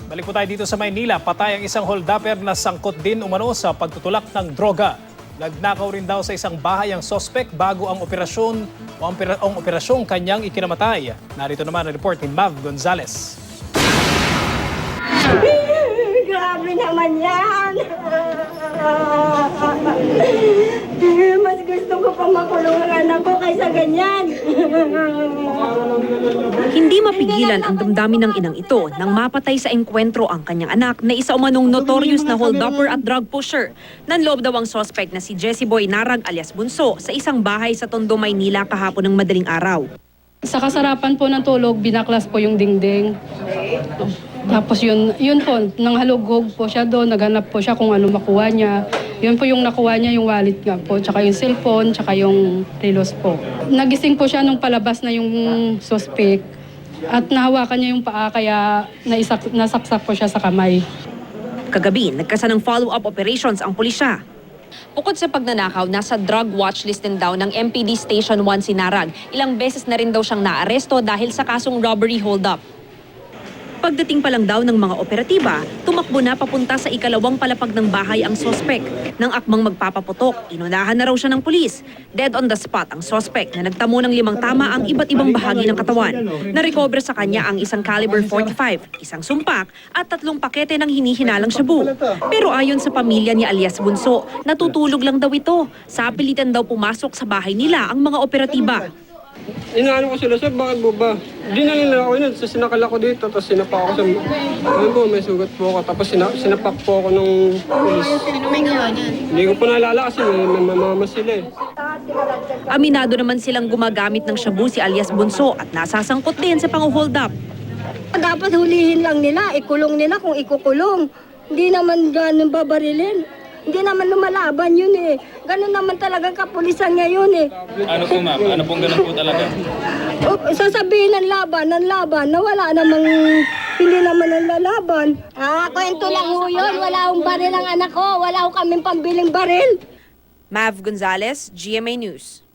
Balik po tayo dito sa Maynila. Patay ang isang holdupper na sangkot din umano sa pagtutulak ng droga. Nagnakaw rin daw sa isang bahay ang sospek bago ang operasyong kanyang ikinamatay. Narito naman ang report ni Mav Gonzalez. Grabe naman yan! Mas gusto ko pa makulong ang anak ko kaysa ganyan. Hindi mapigilan ang damdamin ng inang ito nang mapatay sa engkwentro ang kanyang anak na isa umanong notorious na hold-upper at drug pusher. Nanloob daw ang suspect na si Jesse Boy Narag alias Bunso sa isang bahay sa Tondo, Maynila kahapon ng madaling araw. Sa kasarapan po ng tulog, binaklas po yung dingding. Tapos yun po, nang halugog po siya doon, naghanap po siya kung ano makuha niya. Yun po yung nakuha niya, yung wallet nga po, tsaka yung cellphone, tsaka yung relos po. Nagising po siya nung palabas na yung suspect at nahawakan niya yung paa kaya nasaksak po siya sa kamay. Kagabi, nagkasa ng follow-up operations ang pulisya. Bukod sa pagnanakaw, nasa drug watchlist din daw ng MPD Station 1 si Narag. Ilang beses na rin daw siyang naaresto dahil sa kasong robbery hold-up. Pagdating pa lang daw ng mga operatiba, tumakbo na papunta sa ikalawang palapag ng bahay ang sospek. Nang akmang magpapaputok, inunahan na raw siya ng pulis. Dead on the spot ang sospek na nagtamo ng 5 tama ang iba't ibang bahagi ng katawan. Narecover sa kanya ang isang caliber 45, isang sumpak at 3 pakete ng hinihinalang shabu. Pero ayon sa pamilya ni alias Bunso, natutulog lang daw ito. Sa pilitan daw pumasok sa bahay nila ang mga operatiba. Inaano ko sila, sir, bakit mo ba? Di na nila ako yun, sinakalak ko dito, tapos sinapak ako sa... Ano po, may sugat po ako, tapos sinapak po ako ng pulis. Ano may gawa niyan? Hindi ko po naalala kasi may mama sila eh. Aminado naman silang gumagamit ng shabu si alias Bunso at nasasangkot din sa pang-hold up. Dapat hulihin lang nila, ikulong nila kung ikukulong. Hindi naman ganun babarilin. Hindi naman lumalaban yun eh. Ganun naman talagang kapulisan ngayon eh. Ano po ma'am? Ano pong ganun po talaga? Sasabihin ng laban, na wala namang, hindi naman ang lalaban. Kwento lang ho yun. Wala akong baril ang anak ko. Wala akong kaming pambiling baril. Mav Gonzalez, GMA News.